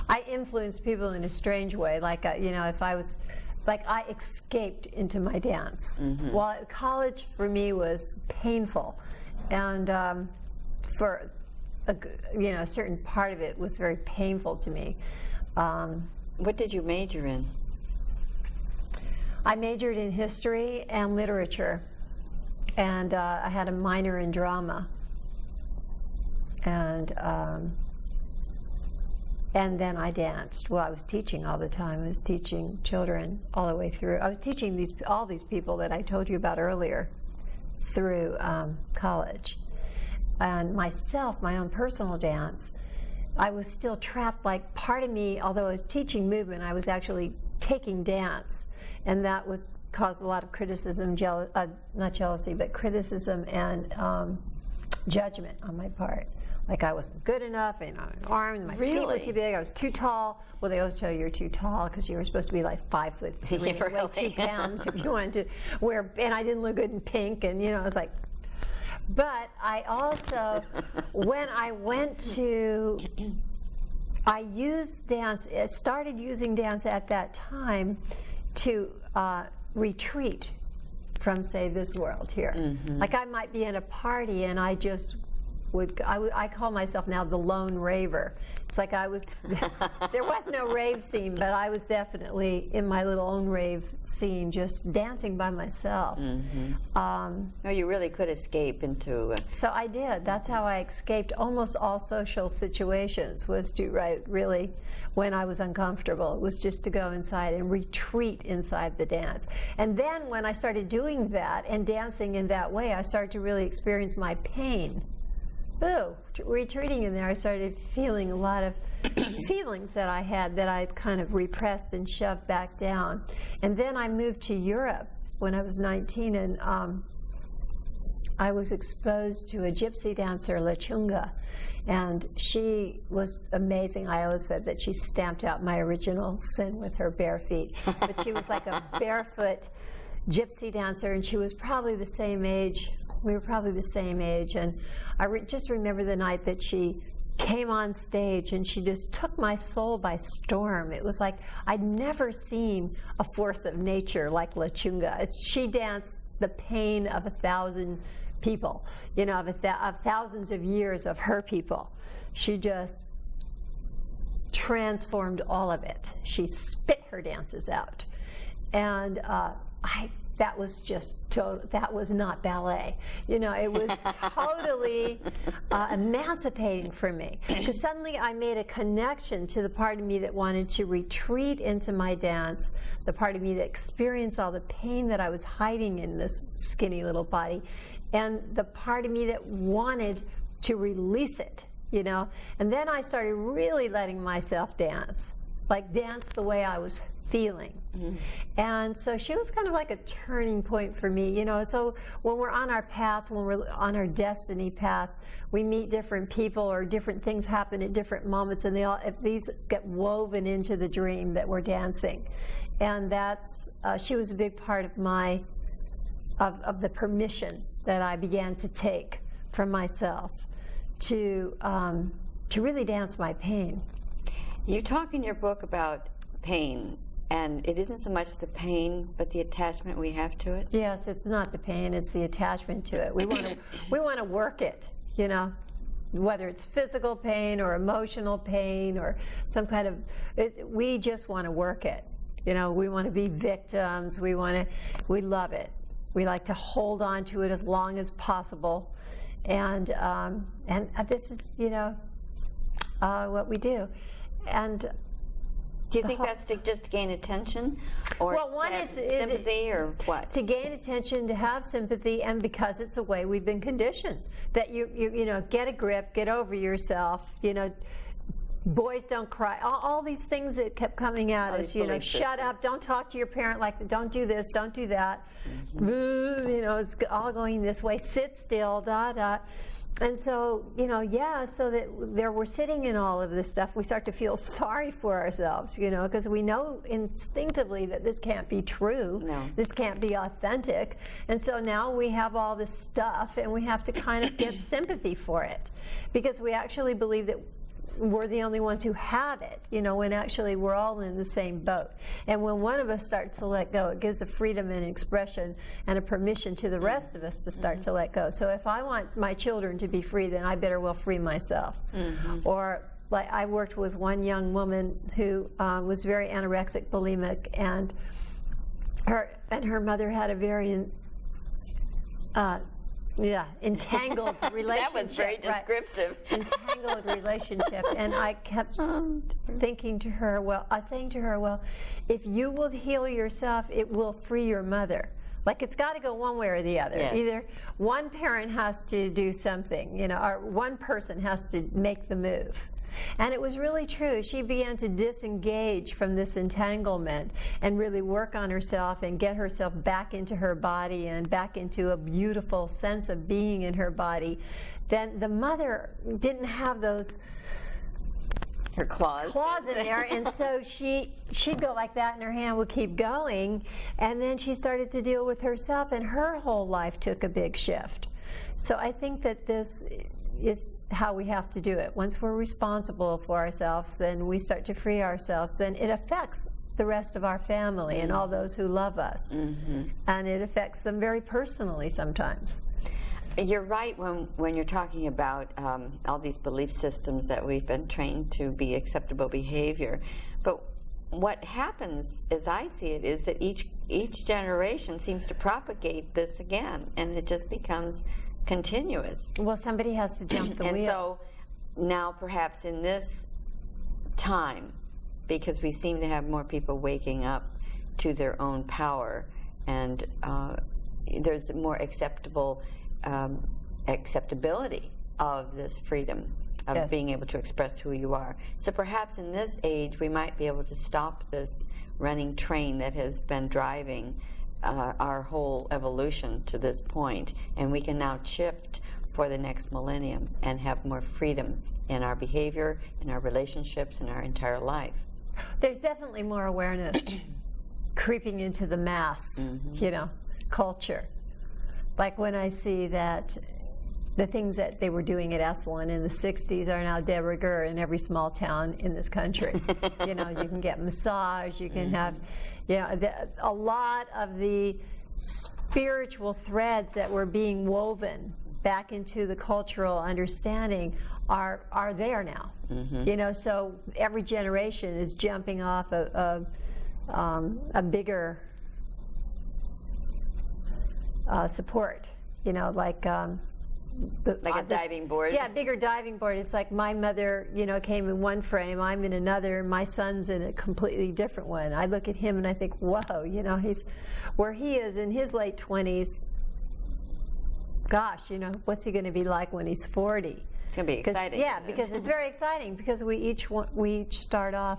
I influenced people in a strange way. Like, if I was, like, I escaped into my dance. While college for me was painful, and for a certain part of it was very painful to me. What did you major in? I majored in history and literature, and I had a minor in drama. And then I danced. Well, I was teaching all the time. I was teaching children all the way through. I was teaching all these people that I told you about earlier through college. And myself, my own personal dance, I was still trapped. Like, part of me, although I was teaching movement, I was actually taking dance. And that caused a lot of criticism, not jealousy, but criticism and judgment on my part. Like I wasn't good enough, and my arm and my feet were too big. I was too tall. Well, they always tell you you're too tall because you were supposed to be like 5'3", weigh 2 pounds if you wanted to wear. And I didn't look good in pink, and I was like. But I also, when I went to, I used dance, started using dance at that time to retreat from, say, this world here. Like I might be in a party and I just I call myself now the lone raver. It's like I was, there was no rave scene, but I was definitely in my little own rave scene, just dancing by myself. No, you really could escape into... So I did. That's how I escaped almost all social situations, was to really, when I was uncomfortable, it was just to go inside and retreat inside the dance. And then when I started doing that and dancing in that way, I started to really experience my pain. Retreating in there, I started feeling a lot of feelings that I had that I'd kind of repressed and shoved back down. And then I moved to Europe when I was 19, and I was exposed to a gypsy dancer, La Chunga, and she was amazing. I always said that she stamped out my original sin with her bare feet. But she was like a barefoot gypsy dancer, and she was probably the same age. We were probably the same age, and I just remember the night that she came on stage and she just took my soul by storm. It was like I'd never seen a force of nature like La Chunga. She danced the pain of 1,000 people, you know, of thousands of years of her people. She just transformed all of it. She spit her dances out, and that was just that was not ballet. You know, it was totally emancipating for me, because suddenly I made a connection to the part of me that wanted to retreat into my dance, the part of me that experienced all the pain that I was hiding in this skinny little body, and the part of me that wanted to release it, you know. And then I started really letting myself dance, like dance the way I was feeling. And so she was kind of like a turning point for me, you know. So when we're on our path, when we're on our destiny path, we meet different people, or different things happen at different moments, and these get woven into the dream that we're dancing. And that's she was a big part of of the permission that I began to take from myself to really dance my pain. You talk in your book about pain, and it isn't so much the pain, but the attachment we have to it. Yes, it's not the pain; it's the attachment to it. We want to work it, you know, whether it's physical pain or emotional pain or some kind of. We just want to work it, you know. We want to be victims. We love it. We like to hold on to it as long as possible, and this is, you know, what we do, and. Do you think that's just to gain attention, or one is sympathy, or what? To gain attention, to have sympathy, and because it's a way we've been conditioned that you know, get a grip, get over yourself, you know, boys don't cry, all these things that kept coming at us, you know, shut up, don't talk to your parent like that, don't do this, don't do that, you know, it's all going this way, sit still, And so, you know, so that there we're sitting in all of this stuff, we start to feel sorry for ourselves, you know, because we know instinctively that this can't be true. No. This can't be authentic. And so now we have all this stuff, and we have to kind of get sympathy for it, because we actually believe that we're the only ones who have it, you know, when actually we're all in the same boat. And when one of us starts to let go, it gives a freedom and expression and a permission to the rest of us to start to let go. So if I want my children to be free, then I better well free myself. Or like I worked with one young woman who was very anorexic, bulimic, and her mother had a very entangled relationship. That was very descriptive. Right. Entangled relationship. And I kept saying to her, well, if you will heal yourself, it will free your mother. Like, it's got to go one way or the other. Yes. Either one parent has to do something, you know, or one person has to make the move. And it was really true. She began to disengage from this entanglement and really work on herself and get herself back into her body and back into a beautiful sense of being in her body. Then the mother didn't have those her claws in there, and so she'd go like that, and her hand would keep going, and then she started to deal with herself, and her whole life took a big shift. So I think that this is how we have to do it. Once we're responsible for ourselves, then we start to free ourselves, then it affects the rest of our family and all those who love us. And it affects them very personally sometimes. You're right when you're talking about all these belief systems that we've been trained to be acceptable behavior. But what happens, as I see it, is that each generation seems to propagate this again, and it just becomes continuous. Well, somebody has to jump the wheel. And so now perhaps in this time, because we seem to have more people waking up to their own power, and there's more acceptability of this freedom of being able to express who you are. So perhaps in this age we might be able to stop this running train that has been driving our whole evolution to this point, and we can now shift for the next millennium and have more freedom in our behavior, in our relationships, in our entire life. There's definitely more awareness creeping into the mass, culture. Like when I see that the things that they were doing at Esalen in the 60s are now de rigueur in every small town in this country. You can get massage, you can have, a lot of the spiritual threads that were being woven back into the cultural understanding are there now. So every generation is jumping off a bigger support, like a diving board. Yeah, bigger diving board. It's like my mother, came in one frame, I'm in another, my son's in a completely different one. I look at him and I think, whoa, he's where he is in his late 20s. Gosh, what's he going to be like when he's 40? It's going to be exciting. Yeah, because it's very exciting, because we each start off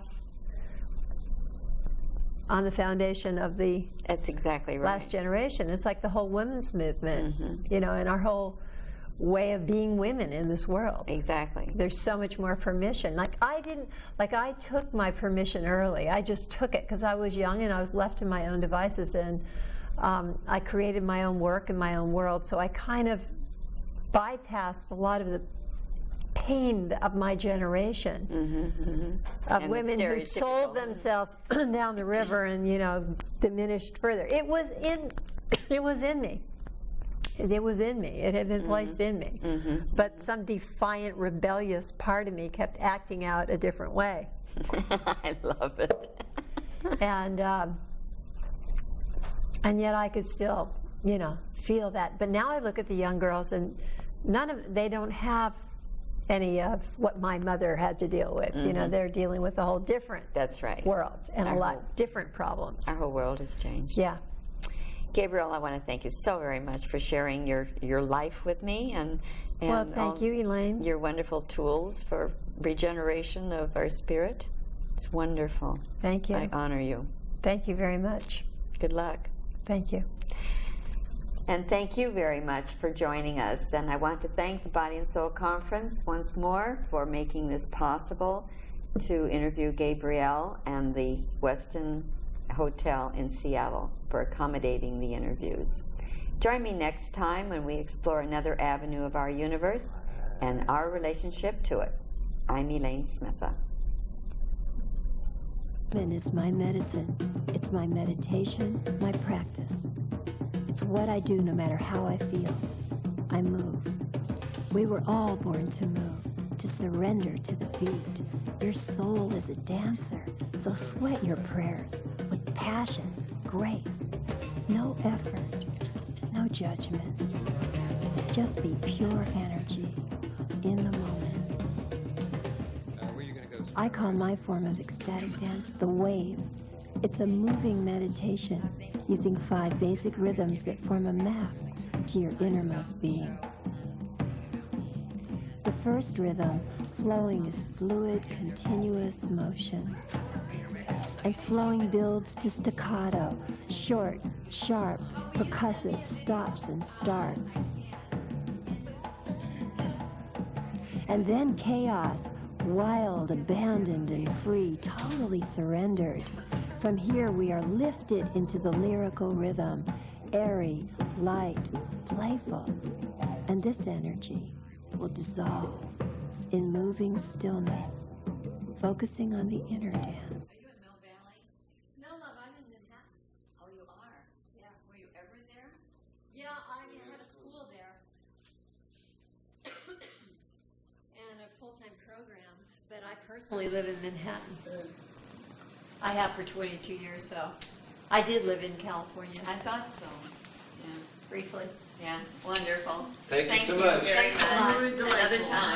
on the foundation of the That's exactly right. last generation. It's like the whole women's movement, and our whole way of being women in this world. Exactly. There's so much more permission. I took my permission early. I just took it because I was young and I was left to my own devices, and I created my own work and my own world. So I kind of bypassed a lot of the pain of my generation, of women who sold themselves down the river and diminished further. It was in me. It was in me. It had been placed in me. But some defiant, rebellious part of me kept acting out a different way. I love it. And yet I could still, feel that. But now I look at the young girls, and they don't have any of what my mother had to deal with. They're dealing with a whole different world and a lot different problems. Our whole world has changed. Yeah. Gabrielle, I want to thank you so very much for sharing your life with me, and well, thank you, Elaine. Your wonderful tools for regeneration of our spirit. It's wonderful. Thank you. I honor you. Thank you very much. Good luck. Thank you. And thank you very much for joining us. And I want to thank the Body and Soul Conference once more for making this possible to interview Gabrielle, and the Westin Hotel in Seattle for accommodating the interviews. Join me next time when we explore another avenue of our universe and our relationship to it. I'm Elaine Smitha. Is my medicine. It's my meditation, my practice. It's what I do no matter how I feel. I move. We were all born to move, to surrender to the beat. Your soul is a dancer, so sweat your prayers with passion, grace. No effort, no judgment. Just be pure energy in the moment. I call my form of ecstatic dance the wave. It's a moving meditation using 5 basic rhythms that form a map to your innermost being. The first rhythm, flowing, is fluid, continuous motion. And flowing builds to staccato, short, sharp, percussive stops and starts. And then chaos, wild, abandoned, and free, totally surrendered. From here we are lifted into the lyrical rhythm, airy, light, playful, and this energy will dissolve in moving stillness, focusing on the inner dance. Are you in Mill Valley? No, love, I'm in Manhattan. Oh, you are? Yeah. Were you ever there? Yeah, I had a school there and a full-time program, but I personally live in Manhattan. I have for 22 years, so I did live in California I thought so. Yeah. briefly. Yeah. Wonderful. Thank you so much. Very Thanks a lot. much. Another time.